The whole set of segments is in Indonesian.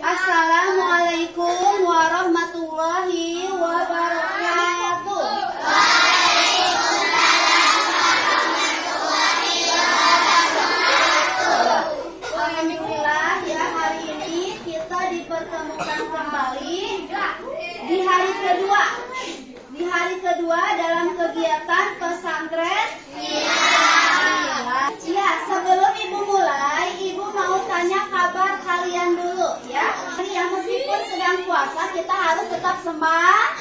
Assalamualaikum warahmatullahi wabarakatuh. Alhamdulillah ya, hari ini kita dipertemukan kembali di hari kedua dalam kegiatan pesantren. Ya, sebelum ibu mulai, ibu mau tanya kabar kalian dulu ya. Ya, meskipun sedang puasa, kita harus tetap semangat.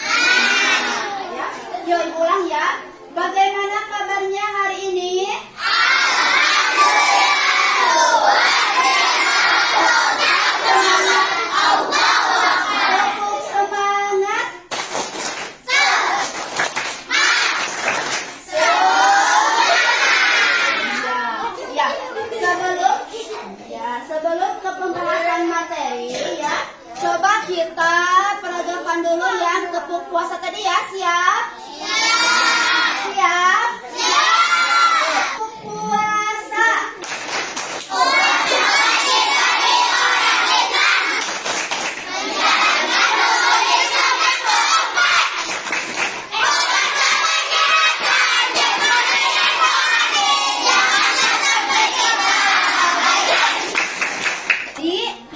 Ya, yuk ibu ulang ya. Bagaimana kabarnya hari ini? Sebelum ke pembahasan materi ya, coba kita peragakan dulu yang tepuk puasa tadi ya. Siap? Siap? Tepuk puasa.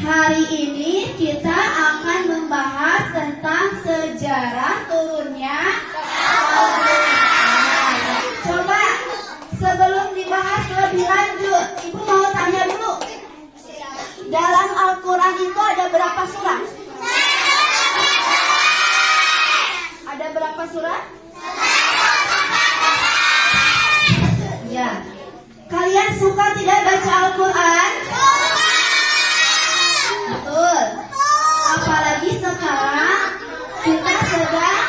Hari ini kita akan membahas tentang sejarah turunnya Al-Quran. Coba sebelum dibahas lebih lanjut, ibu mau tanya dulu. Dalam Al-Quran itu ada berapa surah? Ada berapa surah? Ya. Kalian suka tidak baca Al-Quran? Betul. Apalagi sekarang kita sedang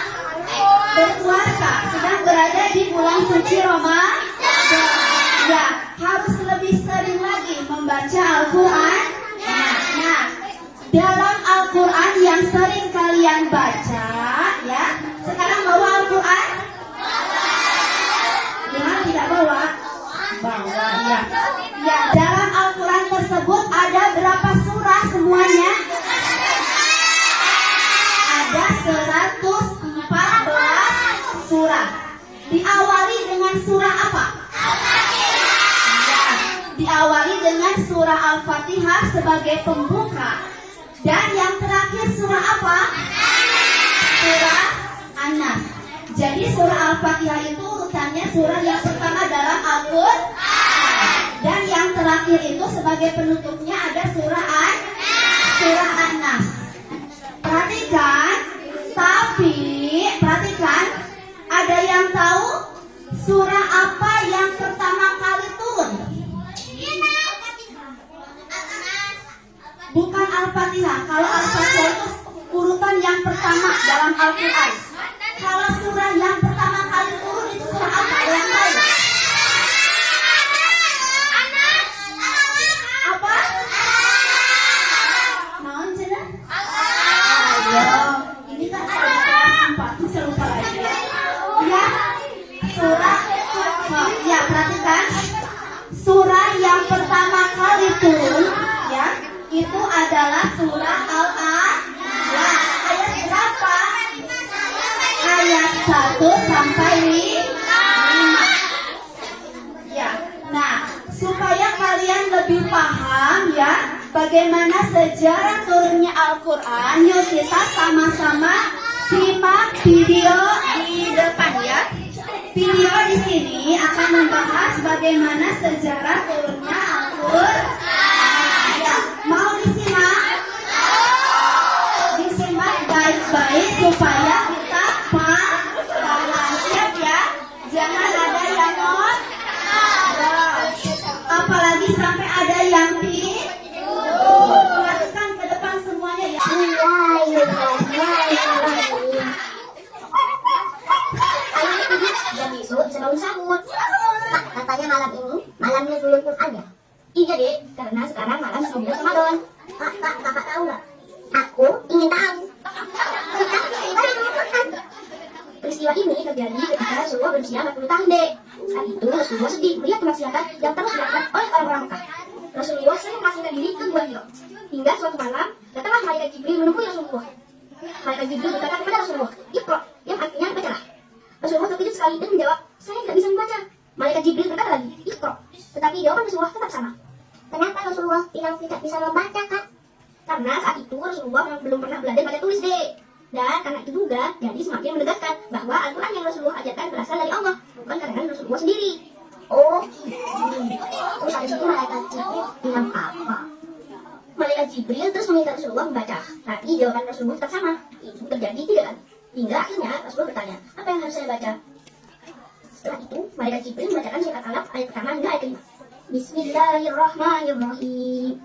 berpuasa, sedang berada di bulan suci Ramadan. Ya, harus lebih sering lagi membaca Al-Quran. Nah, dalam Al-Quran yang sering kalian baca, ya, sekarang bawa Al-Quran? Jangan tidak bawa? Bawa, ya. Ya, dalam Al-Quran tersebut ada berapa surah semuanya? Ada 114 surah. Diawali dengan surah apa? Ya, diawali dengan surah Al-Fatihah sebagai pembuka. Dan yang terakhir surah apa? Surah An-Nas. Jadi surah Al-Fatihah itu urutannya surah yang pertama dalam Al-Quran. Dan yang terakhir itu sebagai penutupnya ada surah An-Nas. Perhatikan, perhatikan, ada yang tahu surah apa yang pertama kali turun? Bukan Al-Fatihah. Kalau Al-Fatihah itu urutan yang pertama dalam Al-Quran. Kalau surah yang pertama kali turun itu surah apa? Ada yang tahu? Apa? Naon cenah? Ayo, ini kan ada 4, bisa lupa lagi. Ya, surah. Ya, perhatikan. Surah yang pertama kali turun, ya, itu adalah surah Al-A'la. Ayat berapa? Ayat 1 sampai 5. Ya, nah, supaya kalian lebih paham ya bagaimana sejarah turunnya Al-Quran, yuk kita sama-sama simak video di depan ya. Video di sini akan membahas bagaimana sejarah turunnya Al-Quran. Ya, mau disimak? Disimak baik-baik supaya kita paham. Siap ya? Jangan ada yang not. Apalagi sampai ada yang perhatikan ke depan semuanya ya. Jam besok sebelum sahur. Katanya malamnya turun Quran ya? Iya deh, karena sekarang malam 19 Ramadan. Kakak tahu nggak? Aku ingin tahu. Peristiwa ini terjadi ketika Rasulullah berusia 40 tahun dek. Saat itu Rasulullah sedih melihat kemaksiatan yang terus dilakukan oleh orang-orang Mekah. Rasulullah sering memasingkan diri ke Gua Hira. Hingga suatu malam datanglah malaikat Jibril menemui Rasulullah. Malaikat Jibril berkata kepada Rasulullah, "Iqra," yang artinya bacalah. Rasulullah terkejut sekali dan menjawab, "Saya tidak bisa membaca." Malaikat Jibril berkata lagi, "Iqra." Tetapi jawaban Rasulullah tetap sama. Kenapa Rasulullah bilang tidak bisa membaca, Kak? Karena saat itu Rasulullah belum pernah belajar baca tulis, Dek. Dan karena itu juga, jadi semakin menegaskan bahwa Al-Quran yang Rasulullah ajarkan berasal dari Allah, bukan karangan Rasulullah sendiri. Oh, terus habis itu malaikat Jibril bilang apa? Malaikat Jibril terus meminta Rasulullah membaca, tapi jawaban Rasulullah tetap sama. Itu terjadi 3 kali. Hingga akhirnya Rasulullah bertanya, apa yang harus saya baca? Setelah itu, malaikat Jibril membacakan surat Al-Alaq ayat pertama hingga ayat kelima. Bismillahirrahmanirrahim.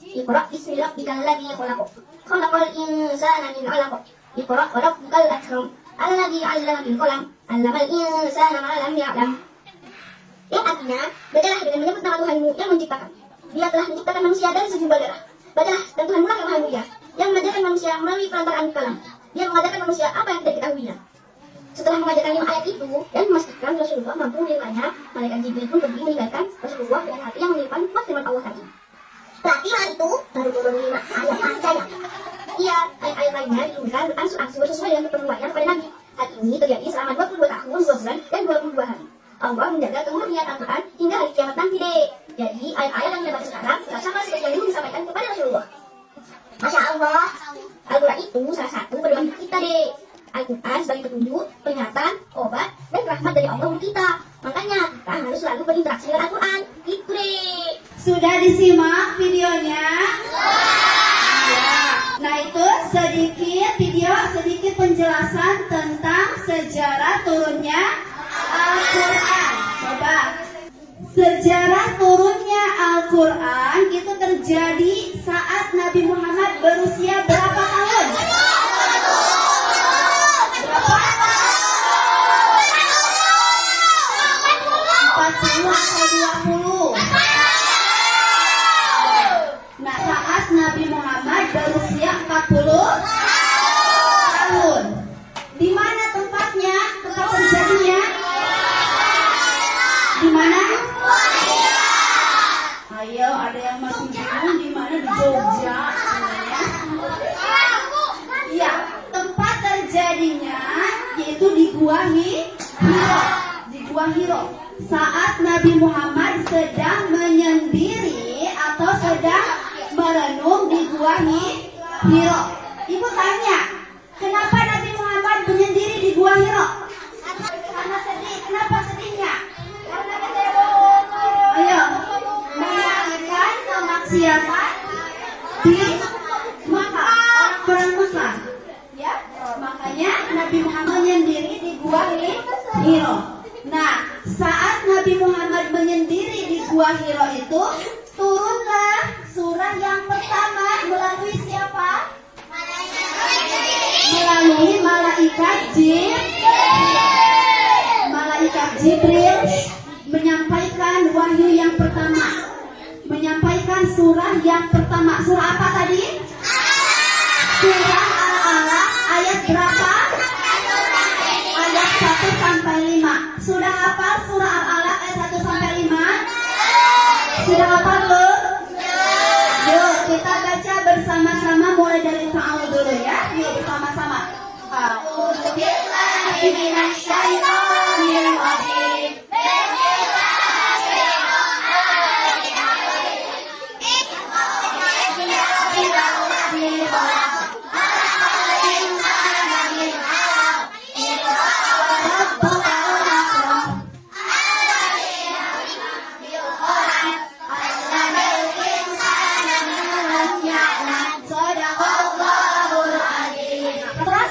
Iqra bismi rabbikal ladzi khalaq. Khalaqal insana min 'alaq. Iqra wa rabbukal akram. Alladzi 'allama bil qalam. 'allamal insana ma lam ya'lam. Yang artinya, bacalah dengan menyebut nama Tuhanmu yang menciptakan. Dia telah menciptakan manusia dari sejumlah darah. Bacalah, dan Tuhanmu lah yang maha mulia, yang mengajarkan manusia melalui perantaraan kalam. Dia mengajarkan manusia apa yang tidak diketahuinya. Setelah mengajarkan 5 ayat itu dan memastikan Rasulullah mampu menilainya, malaikat Jibril pun pergi meninggalkan Rasulullah dengan hati yang menyerupai firman Allah tadi. Berarti hal itu baru turun 5 ayat saja ya? Iya, ayat-ayat lainnya diturunkan berangsur-angsur sesuai dengan keperluannya kepada Nabi. Hal ini terjadi selama 22 tahun, 2 bulan, dan 22 hari. Allah menjaga kemurnian Al-Quran hingga hari kiamat nanti, Dek. Jadi ayat-ayat yang kita baca sekarang tetap sama seperti yang dulu disampaikan kepada Rasulullah. Masya Allah, Al-Quran itu salah satu pedoman kita, Dek. Al-Quran sebagai petunjuk, peringatan, obat, dan rahmat dari Allah untuk kita. Makanya kita harus selalu berinteraksi dengan Al-Quran. Gitu, Dek. Sudah disimak videonya? Ya. Nah, itu sedikit penjelasan tentang sejarah turunnya Al-Quran. Coba. Sejarah turunnya Al-Quran itu terjadi saat Nabi Muhammad berusia berapa tahun? Berapa? 40 atau 20? Nah, saat Nabi Muhammad berusia 40 tahun. Di mana tempatnya? Tempat terjadinya? Di mana? Ayo, ada yang masih bingung di mana? Di Jogja sebenarnya. Iya, tempat terjadinya yaitu di Gua Hiro. Di Gua Hiro. Saat Nabi Muhammad sedang menyendiri atau sedang merenung di Gua Hiro. Ibu tanya, kenapa Nabi Muhammad menyendiri di Gua Hiro? Karena sedih. Kenapa sedihnya? Karena ayo, menyaksikan kemaksiatan di Makkah, orang Mekah. Ya, makanya Nabi Muhammad menyendiri di Gua Hiro. Nah, saat Nabi Muhammad menyendiri di Gua Hiro itu, turunlah surah yang pertama melalui siapa? Melalui malaikat Jibril menyampaikan wahyu yang pertama, menyampaikan surah yang pertama. Surah apa tadi? Surah Al-Alaq ayat berapa? Ayat 1 sampai 5. Sudah hafal surah Al-Alaq ayat 1 sampai 5? Sudah hafal belum? Yuk kita baca bersama-sama mulai dari ta'awudz dulu ya. Yuk bersama-sama. A'udzu billahi minasy syaithanir rajim.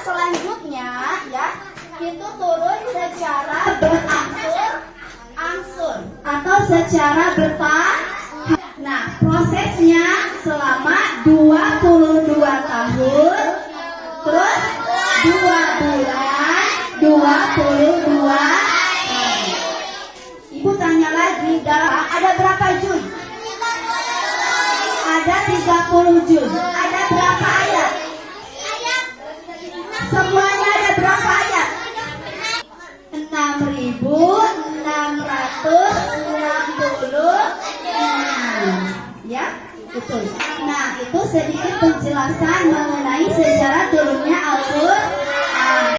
Selanjutnya ya, itu turun secara berangsur-angsur atau secara bertahap. Nah, prosesnya selama 22 tahun, terus 2 bulan, 22 hari. Ibu tanya lagi, ada berapa juz? Ada 30 juz. Ada berapa ayat? Semuanya ada berapa ayat? 6.666. Ya, betul. Nah, itu sedikit penjelasan pesan mengenai sejarah